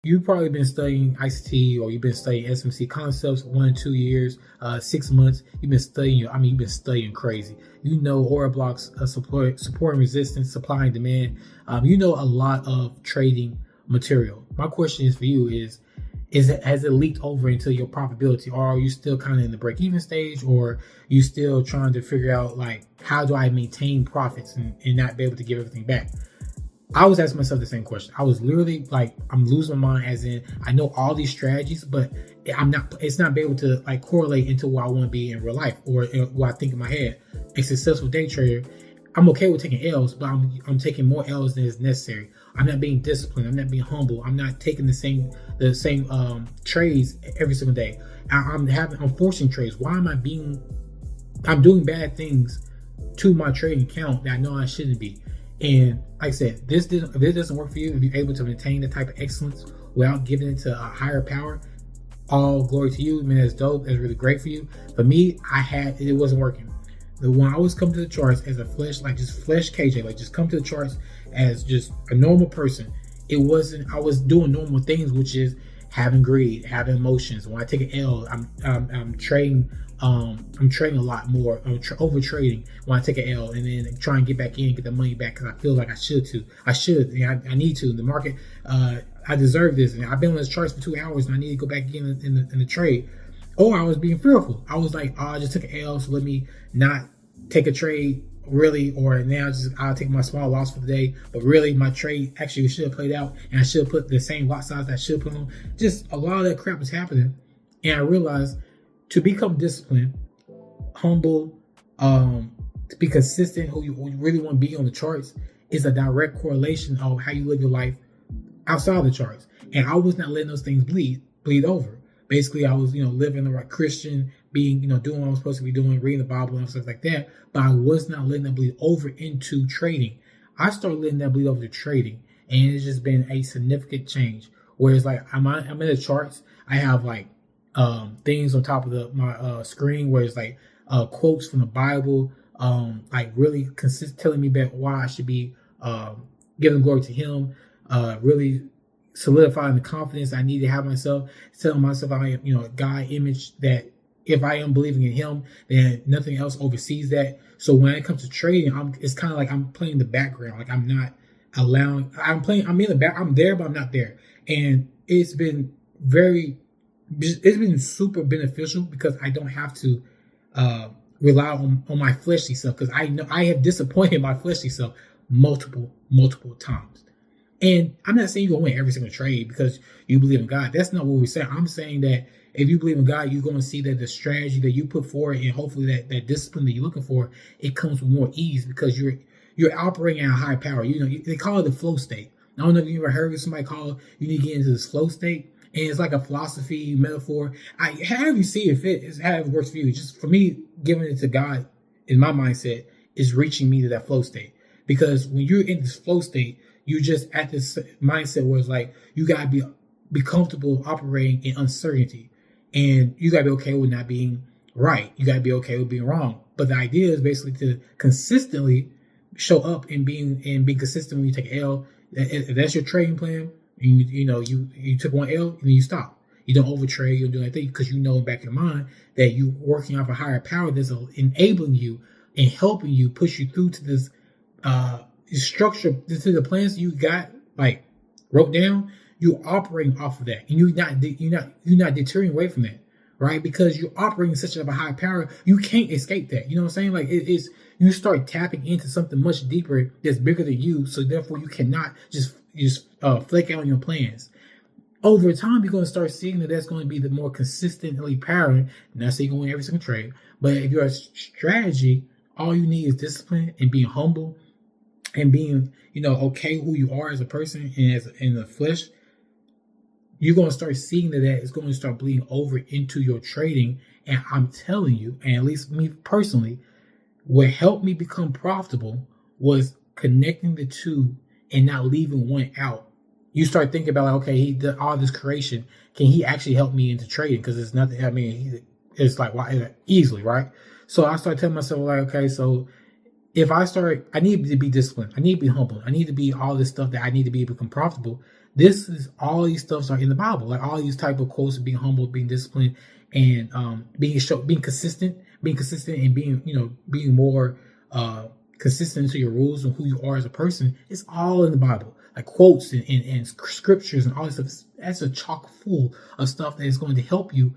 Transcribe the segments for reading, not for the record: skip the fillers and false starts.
you've probably been studying ICT, or you've been studying SMC concepts 1 to 2 years, 6 months. You've been studying. You've been studying crazy. You know order blocks, support and resistance, supply and demand. You know a lot of trading material. My question is for you has it leaked over into your profitability, or are you still kind of in the break-even stage, or you still trying to figure out like, how do I maintain profits and not be able to give everything back? I was asking myself the same question. I was literally like, I'm losing my mind, as in I know all these strategies, but it's not be able to like correlate into what I want to be in real life, or what I think in my head. A successful day trader, I'm okay with taking L's, but I'm taking more L's than is necessary. I'm not being disciplined. I'm not being humble. I'm not taking the same trades every single day. I'm forcing trades. Why am I'm doing bad things to my trading account that I know I shouldn't be. And like I said, if this doesn't work for you, if you're able to maintain the type of excellence without giving it to a higher power, all glory to you. I mean, that's dope. That's really great for you. For me, it wasn't working. When I was coming to the charts as a flesh KJ, like just come to the charts as just a normal person, I was doing normal things, which is having greed, having emotions. When I take an L, I'm trading a lot more. I'm over trading when I take an L, and then try and get back in, get the money back, because I feel like I should. I need to. The market, I deserve this, and I've been on this charts for 2 hours, and I need to go back in the trade. Or I was being fearful. I was like, I just took an L, so let me not take a trade, really, or now I'll take my small loss for the day. But really, my trade actually should have played out, and I should have put the same lot size that I should have put on. Just a lot of that crap was happening, and I realized to become disciplined, humble, to be consistent, who you really want to be on the charts, is a direct correlation of how you live your life outside of the charts. And I was not letting those things bleed over. Basically, I was, living the right Christian, being, doing what I was supposed to be doing, reading the Bible and stuff like that. But I was not letting that bleed over into trading. I started letting that bleed over to trading, and it's just been a significant change. Whereas, like, I'm in the charts, I have like things on top of my screen where it's like quotes from the Bible, like really telling me about why I should be giving glory to Him, really solidifying the confidence I need to have myself, telling myself I am, a God image, that if I am believing in Him, then nothing else oversees that. So when it comes to trading, it's kind of like I'm playing the background. Like I'm not allowing, I'm in the back, I'm there, but I'm not there. And it's been super beneficial, because I don't have to rely on my fleshly self, because I know I have disappointed my fleshly self multiple times. And I'm not saying you're going to win every single trade because you believe in God. That's not what we're saying. I'm saying that if you believe in God, you're going to see that the strategy that you put forward, and hopefully that discipline that you're looking for, it comes with more ease, because you're operating at a high power. They call it the flow state. I don't know if you ever heard of somebody call you need to get into this flow state. And it's like a philosophy, metaphor. However you see it fit, is however it works for you. Just for me, giving it to God in my mindset is reaching me to that flow state. Because when you're in this flow state, you just at this mindset where it's like you gotta be comfortable operating in uncertainty, and you gotta be okay with not being right. You gotta be okay with being wrong. But the idea is basically to consistently show up and be consistent when you take an L. If that's your trading plan, and you took one L and then you stop. You don't overtrade. You don't do anything, because you know in the back of your mind that you're working off a higher power that's enabling you and helping you, push you through to this structure, to the plans you got like wrote down. You're operating off of that, and you're not deterring away from that, right? Because you're operating such a high power, you can't escape that. You know what I'm saying? Like it's you start tapping into something much deeper that's bigger than you, so therefore you cannot just flake out on your plans. Over time, you're going to start seeing that that's going to be the more consistently powering. Not saying you're going to win every single trade, but if you're a strategy, all you need is discipline and being humble and being, okay who you are as a person and as in the flesh. You're going to start seeing that it's going to start bleeding over into your trading. And I'm telling you, and at least me personally, what helped me become profitable was connecting the two and not leaving one out. You start thinking about, like, okay, he did all this creation. Can he actually help me into trading? Because it's nothing. I mean, it's like easily, right? So I started telling myself, like, okay, so if I need to be disciplined. I need to be humble. I need to be all this stuff that I need to be able to become profitable. This is all these stuffs are in the Bible, like all these type of quotes of being humble, being disciplined, and being consistent, and being more consistent to your rules and who you are as a person. It's all in the Bible, like quotes and scriptures and all this stuff. That's a chock full of stuff that is going to help you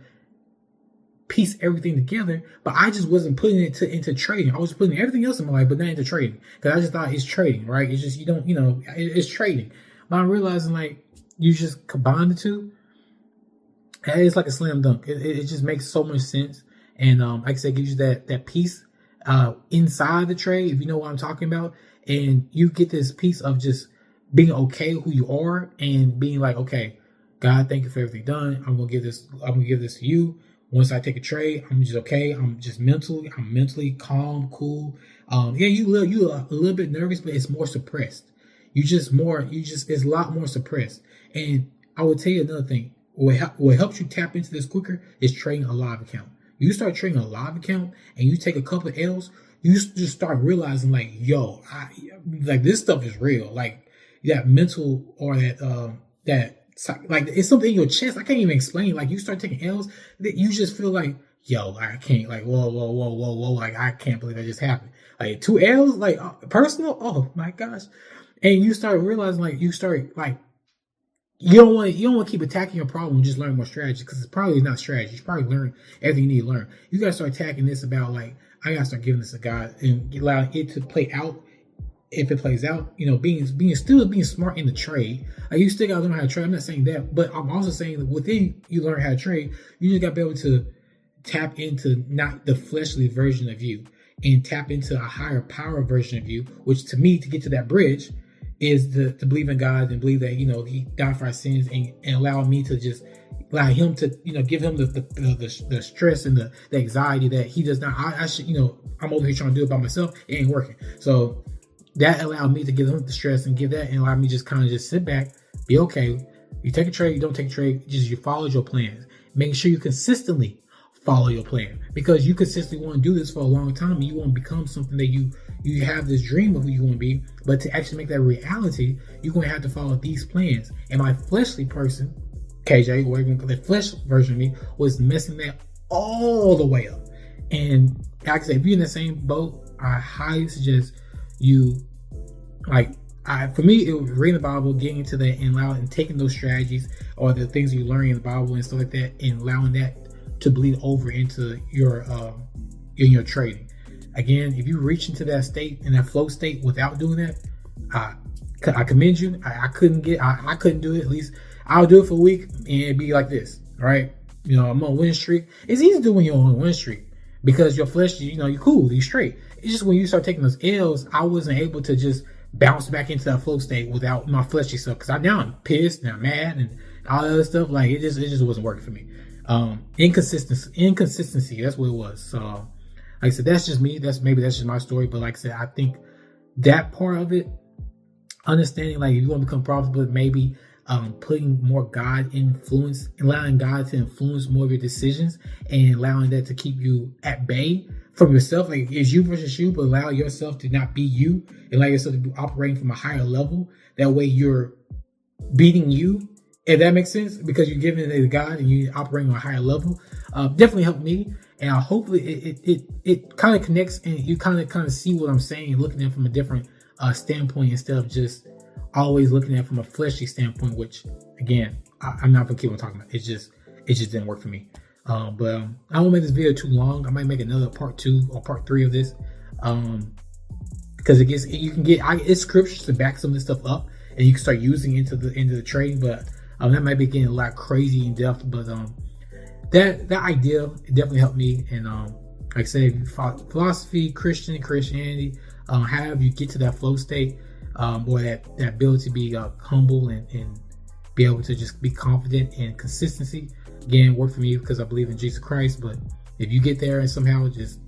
piece everything together. But I just wasn't putting it into trading. I was putting everything else in my life, but not into trading, because I just thought it's trading, right? It's just it's trading. But I'm realizing, like, you just combine the two, and it's like a slam dunk. It just makes so much sense. And like I said, it gives you that piece inside the trade, if you know what I'm talking about. And you get this piece of just being okay with who you are and being like, okay, God, thank you for everything done. I'm gonna give this to you. Once I take a trade, I'm just okay. I'm mentally calm, cool. You a little bit nervous, but it's more suppressed. It's a lot more suppressed. And I will tell you another thing. What helps you tap into this quicker is trading a live account. You start trading a live account and you take a couple of L's, you just start realizing, like, yo, this stuff is real. Like, that mental, or that like, it's something in your chest. I can't even explain. Like, you start taking L's, that you just feel like, yo, I can't, like, whoa, like, I can't believe that just happened. Like, 2 L's, like, personal. Oh my gosh. And you start realizing, like, you don't want to keep attacking your problem and just learn more strategy, because it's probably not strategy. You probably learn everything you need to learn. You got to start attacking this about, like, I got to start giving this to God and allow it to play out. If it plays out, being smart in the trade. Like, you still got to learn how to trade. I'm not saying that, but I'm also saying that within you learn how to trade, you just got to be able to tap into not the fleshly version of you and tap into a higher power version of you, which, to me, to get to that bridge, is to believe in God and believe that, He died for our sins, and allow me to just allow Him to, give Him the stress and the anxiety that He does not. I should, I'm over here trying to do it by myself. It ain't working. So that allowed me to give Him the stress and give that, and allow me just kind of just sit back, be okay. You take a trade, you don't take a trade, just you follow your plans. Making sure you consistently follow your plan, because you consistently want to do this for a long time, and you want to become something that you have this dream of who you want to be. But to actually make that reality, you're going to have to follow these plans. And my fleshly person, KJ, or even the flesh version of me, was messing that all the way up. And like I said, if you're in the same boat, I highly suggest you, for me, it was reading the Bible, getting into that, and taking those strategies or the things you learn in the Bible and stuff like that, and allowing that to bleed over into your in your trading. Again, if you reach into that state, in that flow state, without doing that, I commend you. I couldn't do it. At least I'll do it for a week and it'd be like this, right? I'm on a win streak. It's easy to do when you're on a win streak, because your flesh, you're cool, you're straight. It's just when you start taking those L's, I wasn't able to just bounce back into that flow state without my fleshy stuff, because now I'm pissed and I'm mad and all that other stuff. Like, it just wasn't working for me. Inconsistency, that's what it was. So, like I said, that's just me. That's just my story. But like I said, I think that part of it, understanding, like, if you want to become profitable, maybe putting more God influence, allowing God to influence more of your decisions, and allowing that to keep you at bay from yourself. Like, it's you versus you, but allow yourself to not be you, and allow yourself to be operating from a higher level. That way you're beating you, if that makes sense, because you're giving it to God and you're operating on a higher level. Definitely helped me, and hopefully it kind of connects, and you kind of see what I'm saying, looking at it from a different standpoint, instead of just always looking at it from a fleshy standpoint, which, again, I'm not gonna keep on talking about. It just didn't work for me. But I won't make this video too long. I might make another part 2 or part 3 of this, because it's scriptures to back some of this stuff up, and you can start using into the trading. But that might be getting a lot crazy in depth. But that idea, it definitely helped me. And like I said, philosophy, Christianity, however you get to that flow state, or that ability to be humble and be able to just be confident, and consistency, again, worked for me because I believe in Jesus Christ. But if you get there and somehow I think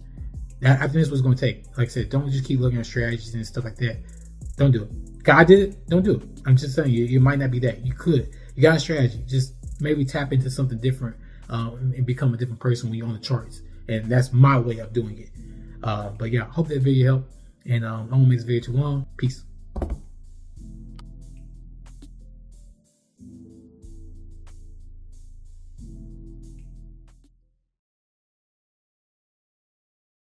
that's what it's going to take. Like I said, don't just keep looking at strategies and stuff like that. Don't do it. God did it. Don't do it. I'm just telling you, you might not be that. You could. You got a strategy. Just maybe tap into something different, and become a different person when you're on the charts. And that's my way of doing it. But yeah, hope that video helped. And I won't make this video too long. Peace.